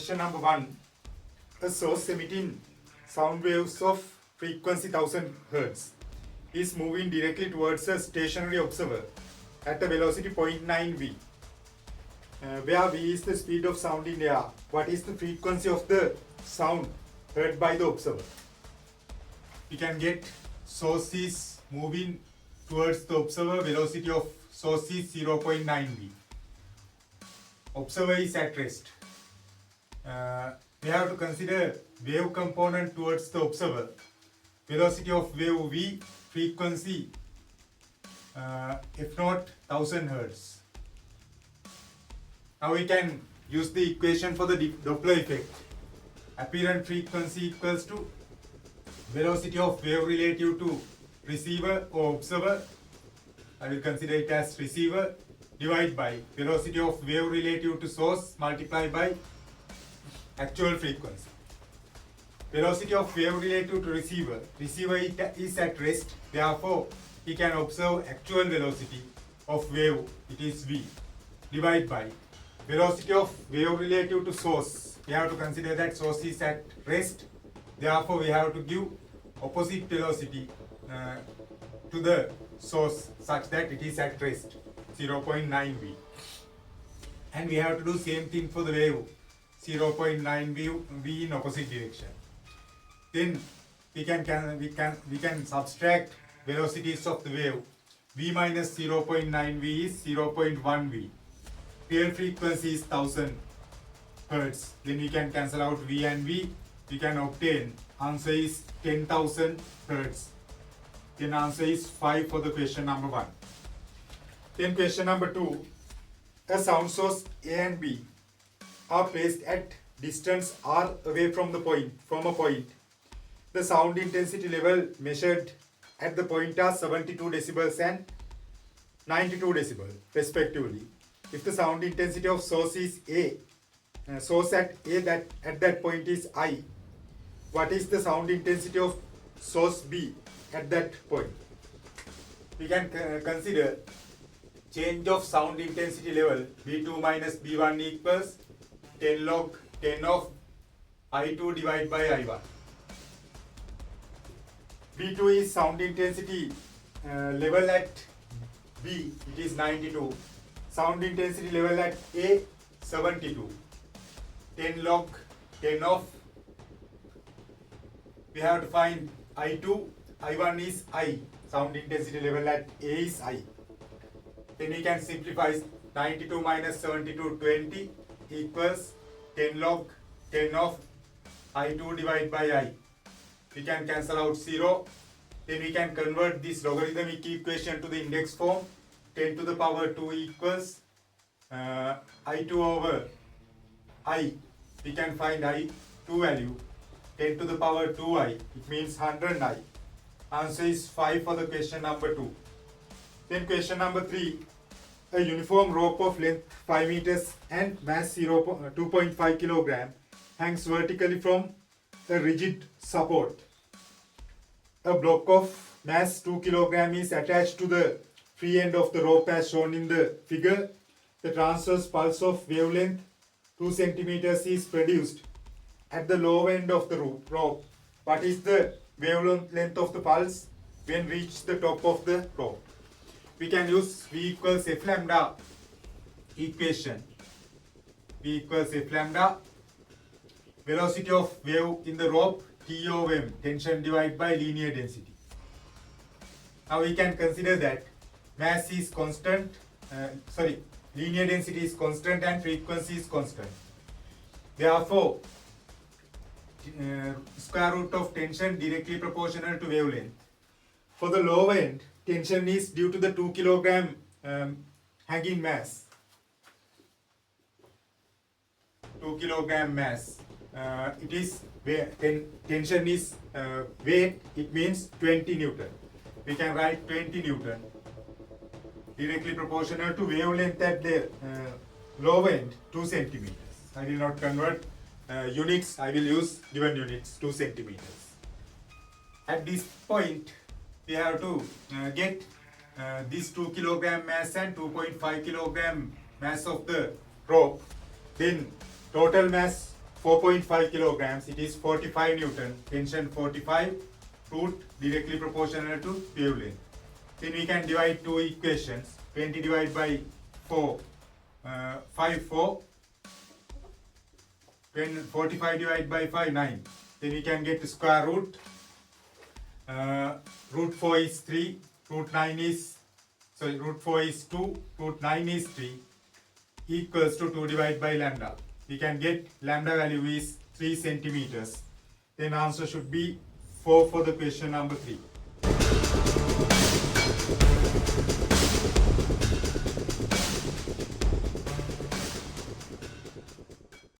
question number 1. A source emitting sound waves of frequency 1000 Hz is moving directly towards a stationary observer at a velocity 0.9 v. Where v is the speed of sound in air. What is the frequency of the sound heard by the observer? We can get source is moving towards the observer, velocity of source is 0.9 v. Observer is at rest. We have to consider wave component towards the observer. Velocity of wave v, frequency f0 1000 Hz. Now we can use the equation for the Doppler effect. Apparent frequency equals to velocity of wave relative to receiver or observer. I will consider it as receiver, divided by velocity of wave relative to source multiplied by actual frequency. Velocity of wave relative to receiver. Receiver is at rest, therefore he can observe actual velocity of wave, it is v, divided by velocity of wave relative to source. We have to consider that source is at rest, therefore we have to give opposite velocity to the source such that it is at rest, 0.9 v. And we have to do same thing for the wave, 0.9 v in opposite direction. Then we can subtract velocities of the wave. V minus 0.9 v is 0.1 v. Real frequency is 1000 Hz. Then we can cancel out v and v. We can obtain answer is 10,000 Hz. Then answer is 5 for the question number 1. Then question number 2. A sound source A and B are placed at distance r away from a point. The sound intensity level measured at the point are 72 decibels and 92 decibels respectively. If the sound intensity of source is A, source at A at that point is I, what is the sound intensity of source B at that point? We can consider change of sound intensity level B2 minus B1 equals 10 log 10 of I2 divided by I1. B2 is sound intensity level at B, it is 92. Sound intensity level at A, 72. 10 log 10 of, we have to find I2, I1 is I. Sound intensity level at A is I. Then we can simplify 92 minus 72, 20 equals 10 log 10 of I2 divided by I. We can cancel out 0. Then we can convert this logarithmic equation to the index form. 10 to the power 2 equals I2 over I. We can find I2 value. 10 to the power 2i. It means 100i. Answer is 5 for the question number 2. Then question number 3. A uniform rope of length 5 meters and mass 2.5 kilogram hangs vertically from a rigid support. A block of mass 2 kilogram is attached to the free end of the rope as shown in the figure. The transverse pulse of wavelength 2 centimeters is produced at the lower end of the rope. What is the wavelength of the pulse when reach the top of the rope? We can use V equals F lambda equation. V equals F lambda. Velocity of wave in the rope T over M, tension divided by linear density. Now we can consider that mass is constant, linear density is constant and frequency is constant. Therefore, square root of tension directly proportional to wavelength. For the lower end, tension is due to the 2 kilogram hanging mass. 2 kilogram mass. It is tension is weight, it means 20 Newton. We can write 20 Newton directly proportional to wavelength at the lower end 2 centimeters. I will not convert units, I will use given units 2 centimeters. At this point we have to get this 2 kilogram mass and 2.5 kilogram mass of the rope. Then total mass 4.5 kilograms, it is 45 Newton, tension 45, root directly proportional to wavelength. Then we can divide two equations, 20 divided by 4, 5, 4, 45 divided by 5, 9. Then we can get the square root. Root 4 is 3, root 4 is 2, root 9 is 3, equals to 2 divided by lambda. We can get lambda value is 3 centimeters. Then answer should be 4 for the question number 3.